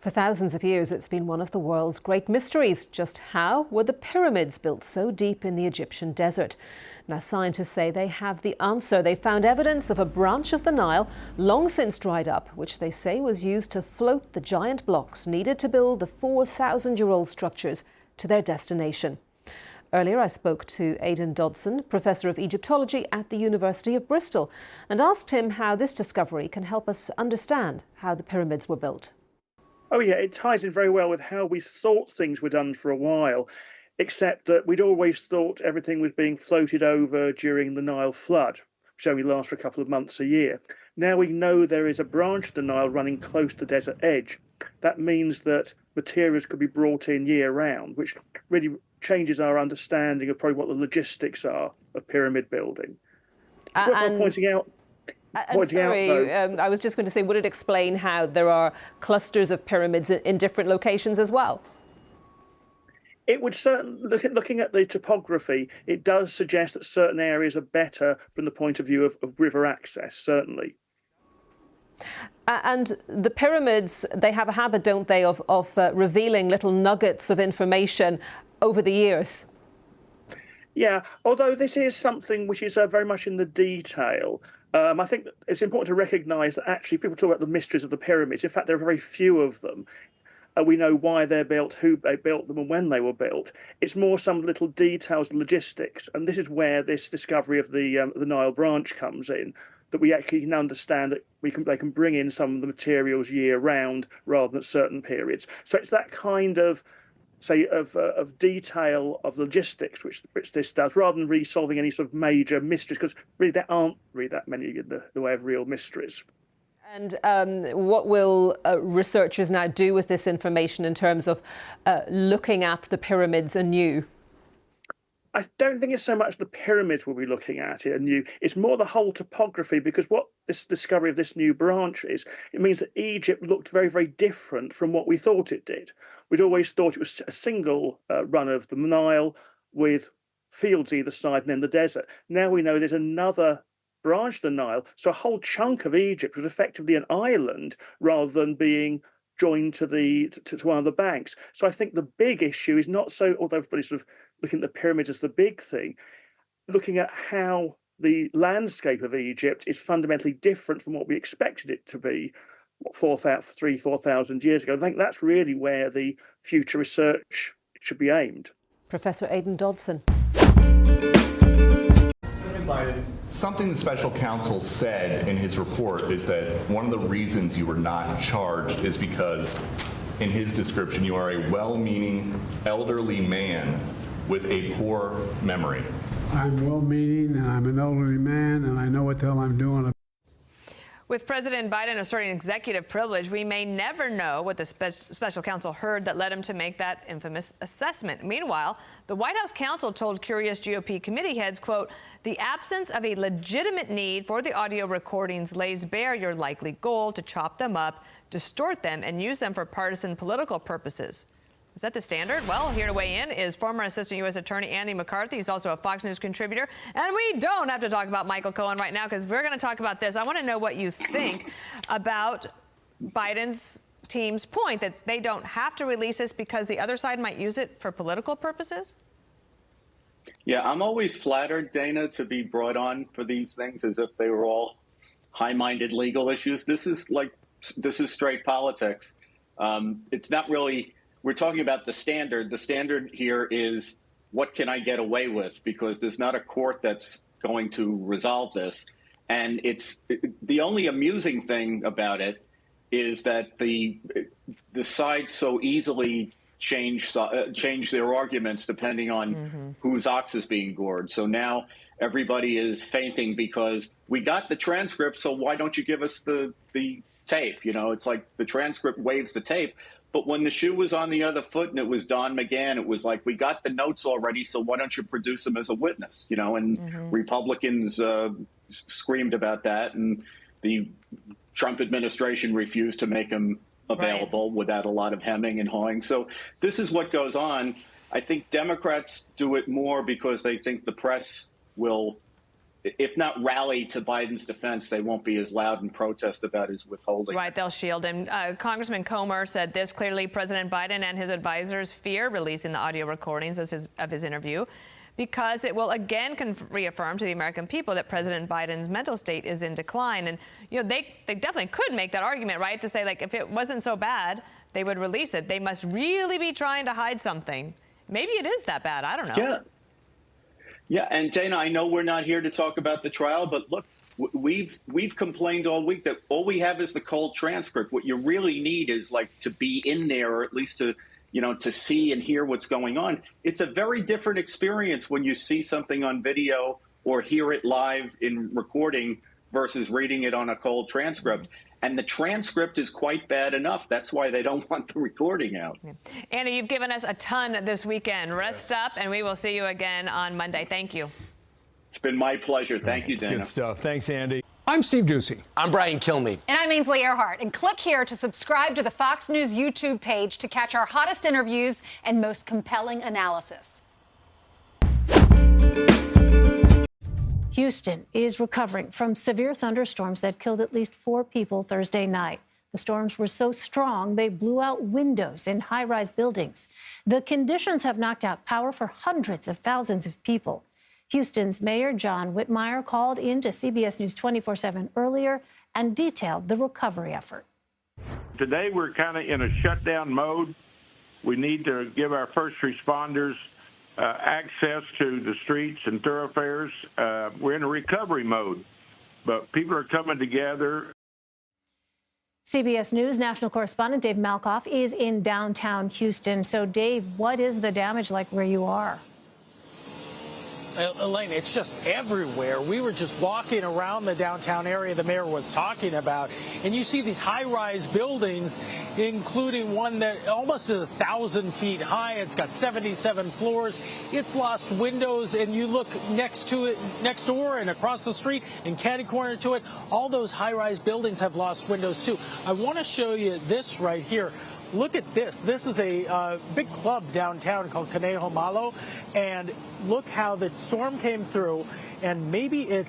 For thousands of years, it's been one of the world's great mysteries. Just how were the pyramids built so deep in the Egyptian desert? Now, scientists say they have the answer. They found evidence of a branch of the Nile, long since dried up, which they say was used to float the giant blocks needed to build the 4,000-year-old structures to their destination. Earlier, I spoke to Aidan Dodson, Professor of Egyptology at the University of Bristol, and asked him how this discovery can help us understand how the pyramids were built. Oh yeah, it ties in very well with how we thought things were done for a while, except that we'd always thought everything was being floated over during the Nile flood, which only lasts for a couple of months a year. Now we know there is a branch of the Nile running close to the desert edge. That means that materials could be brought in year round, which really changes our understanding of probably what the logistics are of pyramid building. It's worth pointing out. I was just going to say, would it explain how there are clusters of pyramids in different locations as well? It would certainly, looking at the topography, it does suggest that certain areas are better from the point of view of river access, certainly. And the pyramids, they have a habit, don't they, of revealing little nuggets of information over the years? Yeah, although this is something which is very much in the detail. I think that it's important to recognise that actually people talk about the mysteries of the pyramids. In fact, there are very few of them. We know why they're built, who they built them, and when they were built. It's more some little details and logistics, and this is where this discovery of the Nile branch comes in. That we actually can understand that they can bring in some of the materials year round rather than at certain periods. So it's that kind of of detail of logistics which this does, rather than really solving any sort of major mysteries, because really there aren't really that many in the way of real mysteries. And what will researchers now do with this information in terms of looking at the pyramids anew? I don't think it's so much the pyramids we'll be looking at it anew. It's more the whole topography, because what this discovery of this new branch is, it means that Egypt looked very, very different from what we thought it did. We'd always thought it was a single run of the Nile with fields either side and then the desert. Now we know there's another branch of the Nile, so a whole chunk of Egypt was effectively an island rather than being joined to one of the banks. So I think the big issue is not so, although everybody's sort of looking at the pyramids as the big thing, looking at how the landscape of Egypt is fundamentally different from what we expected it to be 4,000 years ago. I think that's really where the future research should be aimed. Professor Aidan Dodson. Something the special counsel said in his report is that one of the reasons you were not charged is because, in his description, you are a well-meaning elderly man with a poor memory. I'm well-meaning, and I'm an elderly man, and I know what the hell I'm doing. With President Biden asserting executive privilege, we may never know what the special counsel heard that led him to make that infamous assessment. Meanwhile, the White House counsel told curious GOP committee heads, quote, "The absence of a legitimate need for the audio recordings lays bare your likely goal to chop them up, distort them, and use them for partisan political purposes." Is that the standard? Well, here to weigh in is former Assistant U.S. Attorney Andy McCarthy. He's also a Fox News contributor. And we don't have to talk about Michael Cohen right now, because we're going to talk about this. I want to know what you think about Biden's team's point that they don't have to release this because the other side might use it for political purposes. Yeah, I'm always flattered, Dana, to be brought on for these things as if they were all high-minded legal issues. This is straight politics. It's not really. We're talking about the standard. The standard here is, what can I get away with? Because there's not a court that's going to resolve this. And the only amusing thing about it is that the sides so easily change their arguments depending on whose ox is being gored. So now everybody is fainting because we got the transcript, so why don't you give us the tape? You know, it's like the transcript waives the tape. But when the shoe was on the other foot and it was Don McGahn, it was like, we got the notes already, so why don't you produce them as a witness? You know, and Republicans screamed about that, and the Trump administration refused to make them available without a lot of hemming and hawing. So this is what goes on. I think Democrats do it more because they think the press will if not rally to Biden's defense, they won't be as loud in protest about his withholding. Right, they'll shield him. Congressman Comer said this. Clearly, President Biden and his advisors fear releasing the audio recordings of his interview because it will again reaffirm to the American people that President Biden's mental state is in decline. And, you know, they definitely could make that argument, right, to say, like, if it wasn't so bad, they would release it. They must really be trying to hide something. Maybe it is that bad. I don't know. Yeah. Yeah, and Dana, I know we're not here to talk about the trial, but look, we've complained all week that all we have is the cold transcript. What you really need is like to be in there, or at least to, you know, to see and hear what's going on. It's a very different experience when you see something on video or hear it live in recording versus reading it on a cold transcript. And the transcript is quite bad enough. That's why they don't want the recording out. Yeah. Anna, you've given us a ton this weekend. Rest up, and we will see you again on Monday. Thank you. It's been my pleasure. Thank you, Dana. Good stuff. Thanks, Andy. I'm Steve Ducey. I'm Brian Kilmeade. And I'm Ainsley Earhart. And click here to subscribe to the Fox News YouTube page to catch our hottest interviews and most compelling analysis. Houston is recovering from severe thunderstorms that killed at least 4 people Thursday night. The storms were so strong they blew out windows in high-rise buildings. The conditions have knocked out power for hundreds of thousands of people. Houston's Mayor John Whitmire called in to CBS News 24/7 earlier and detailed the recovery effort. Today we're kind of in a shutdown mode. We need to give our first responders access to the streets and thoroughfares. We're in a recovery mode, but people are coming together. CBS News national correspondent Dave Malkoff is in downtown Houston. So, Dave, what is the damage like where you are? Elaine, it's just everywhere. We were just walking around the downtown area the mayor was talking about, and you see these high-rise buildings, including one that almost is 1,000 feet high. It's got 77 floors. It's lost windows, and you look next to it, next door and across the street and catty corner to it, all those high-rise buildings have lost windows too. I want to show you this right here. Look at this. This is a big club downtown called Conejo Malo, and look how the storm came through, and maybe it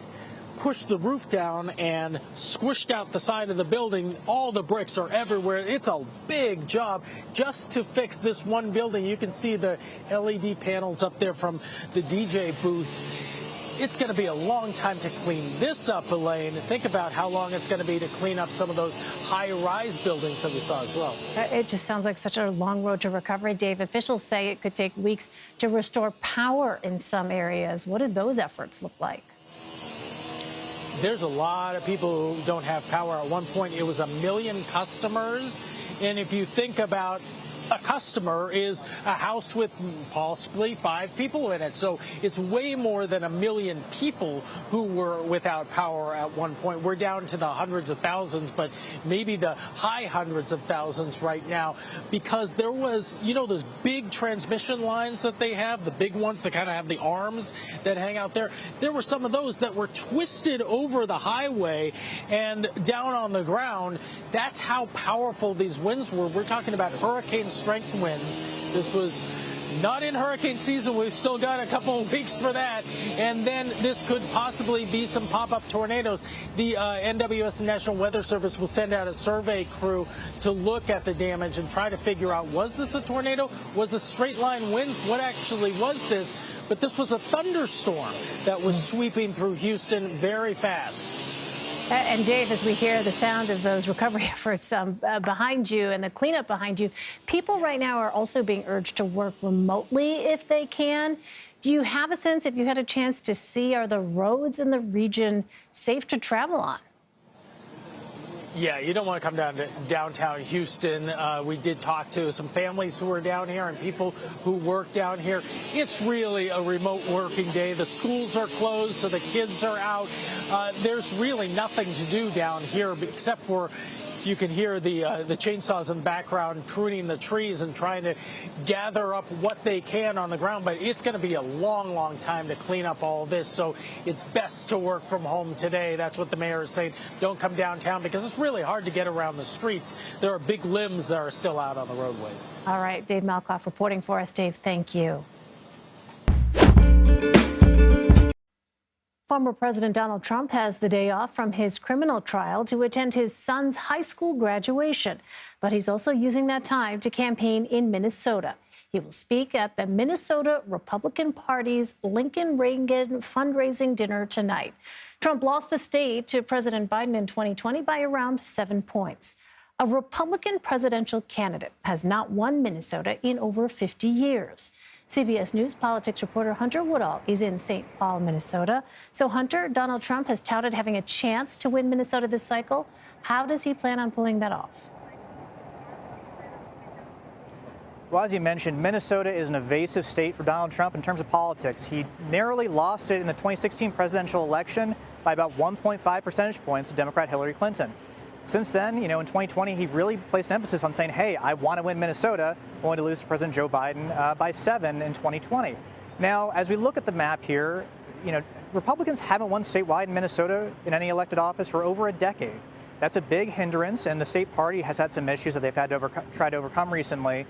pushed the roof down and squished out the side of the building. All the bricks are everywhere. It's a big job just to fix this one building. You can see the LED panels up there from the DJ booth. It's going to be a long time to clean this up, Elaine. Think about how long it's going to be to clean up some of those high-rise buildings that we saw as well. It just sounds like such a long road to recovery, Dave. Officials say it could take weeks to restore power in some areas. What did those efforts look like? There's a lot of people who don't have power. At one point, it was 1 million customers. And if you think about a customer is a house with possibly 5 people in it. So it's way more than 1 million people who were without power at one point. We're down to the hundreds of thousands, but maybe the high hundreds of thousands right now, because there was, you know, those big transmission lines that they have, the big ones that kind of have the arms that hang out there. There were some of those that were twisted over the highway and down on the ground. That's how powerful these winds were. We're talking about hurricane strength winds. This was not in hurricane season. We've still got a couple of weeks for that. And then this could possibly be some pop-up tornadoes. The NWS, the National Weather Service, will send out a survey crew to look at the damage and try to figure out, was this a tornado? Was it straight line winds? What actually was this? But this was a thunderstorm that was sweeping through Houston very fast. And Dave, as we hear the sound of those recovery efforts behind you and the cleanup behind you, people right now are also being urged to work remotely if they can. Do you have a sense, if you had a chance to see, are the roads in the region safe to travel on? Yeah, you don't want to come down to downtown Houston. We did talk to some families who are down here and people who work down here. It's really a remote working day. The schools are closed, so the kids are out. There's really nothing to do down here except for you can hear the chainsaws in the background pruning the trees and trying to gather up what they can on the ground. But it's going to be a long, long time to clean up all this. So it's best to work from home today. That's what the mayor is saying. Don't come downtown because it's really hard to get around the streets. There are big limbs that are still out on the roadways. All right. Dave Malkoff reporting for us. Dave, thank you. Former President Donald Trump has the day off from his criminal trial to attend his son's high school graduation. But he's also using that time to campaign in Minnesota. He will speak at the Minnesota Republican Party's Lincoln Reagan fundraising dinner tonight. Trump lost the state to President Biden in 2020 by around 7 points. A Republican presidential candidate has not won Minnesota in over 50 years. CBS News politics reporter Hunter Woodall is in St. Paul, Minnesota. So, Hunter, Donald Trump has touted having a chance to win Minnesota this cycle. How does he plan on pulling that off? Well, as you mentioned, Minnesota is an evasive state for Donald Trump in terms of politics. He narrowly lost it in the 2016 presidential election by about 1.5 percentage points to Democrat Hillary Clinton. Since then, in 2020, he really placed an emphasis on saying, hey, I want to win Minnesota, only to lose to President Joe Biden by 7 in 2020. Now, as we look at the map here, Republicans haven't won statewide in Minnesota in any elected office for over a decade. That's a big hindrance, and the state party has had some issues that they've had to try to overcome recently.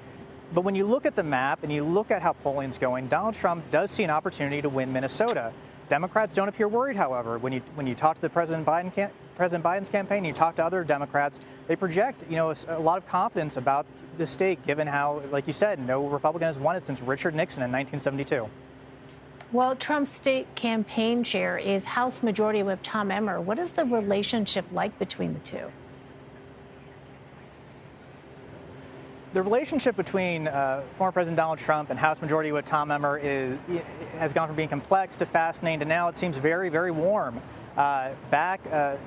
But when you look at the map and you look at how polling's going, Donald Trump does see an opportunity to win Minnesota. Democrats don't appear worried, however. When you talk to the President Biden's campaign, you talk to other Democrats, they project, a lot of confidence about the state, given how, like you said, no Republican has won it since Richard Nixon in 1972. Well, Trump's state campaign chair is House Majority Whip Tom Emmer. What is the relationship like between the two? The relationship between former President Donald Trump and House Majority Whip Tom Emmer has gone from being complex to fascinating to now it seems very, very warm. Back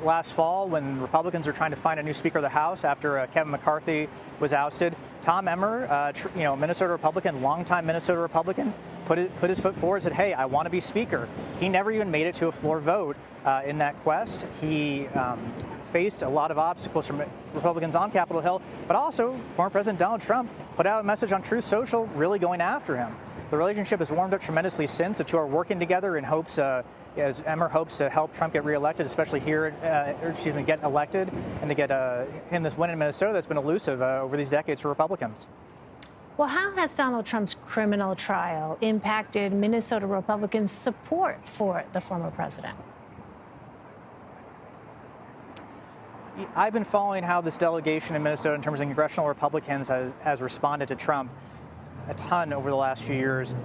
last fall, when Republicans were trying to find a new Speaker of the House after Kevin McCarthy was ousted, Tom Emmer, Minnesota Republican, longtime Minnesota Republican, put his foot forward and said, hey, I want to be Speaker. He never even made it to a floor vote in that quest. He faced a lot of obstacles from Republicans on Capitol Hill, but also former President Donald Trump put out a message on Truth Social really going after him. The relationship has warmed up tremendously since. The two are working together in hopes, as Emmer hopes to help Trump get reelected, especially here, get elected, and to get him this win in Minnesota that's been elusive over these decades for Republicans. Well, how has Donald Trump's criminal trial impacted Minnesota Republicans' support for the former president? I've been following how this delegation in Minnesota, in terms of congressional Republicans, has responded to Trump a ton over the last few years.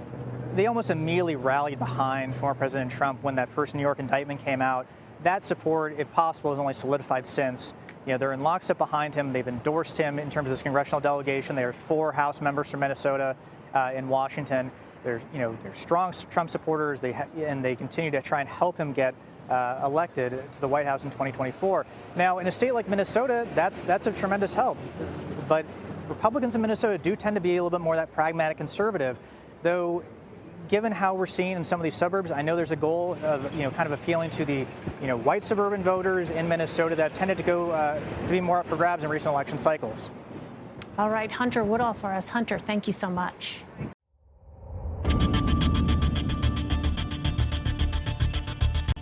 They almost immediately rallied behind former President Trump when that first New York indictment came out. That support, if possible, has only solidified since. They're in lockstep behind him. They've endorsed him in terms of this congressional delegation. There are 4 House members from Minnesota in Washington. They're strong Trump supporters, and they continue to try and help him get elected to the White House in 2024. Now, in a state like Minnesota, that's a tremendous help. But Republicans in Minnesota do tend to be a little bit more that pragmatic conservative, though. Given how we're seeing in some of these suburbs, I know there's a goal of kind of appealing to the white suburban voters in Minnesota that tended to go to be more up for grabs in recent election cycles. All right, Hunter Woodall for us. Hunter, thank you so much.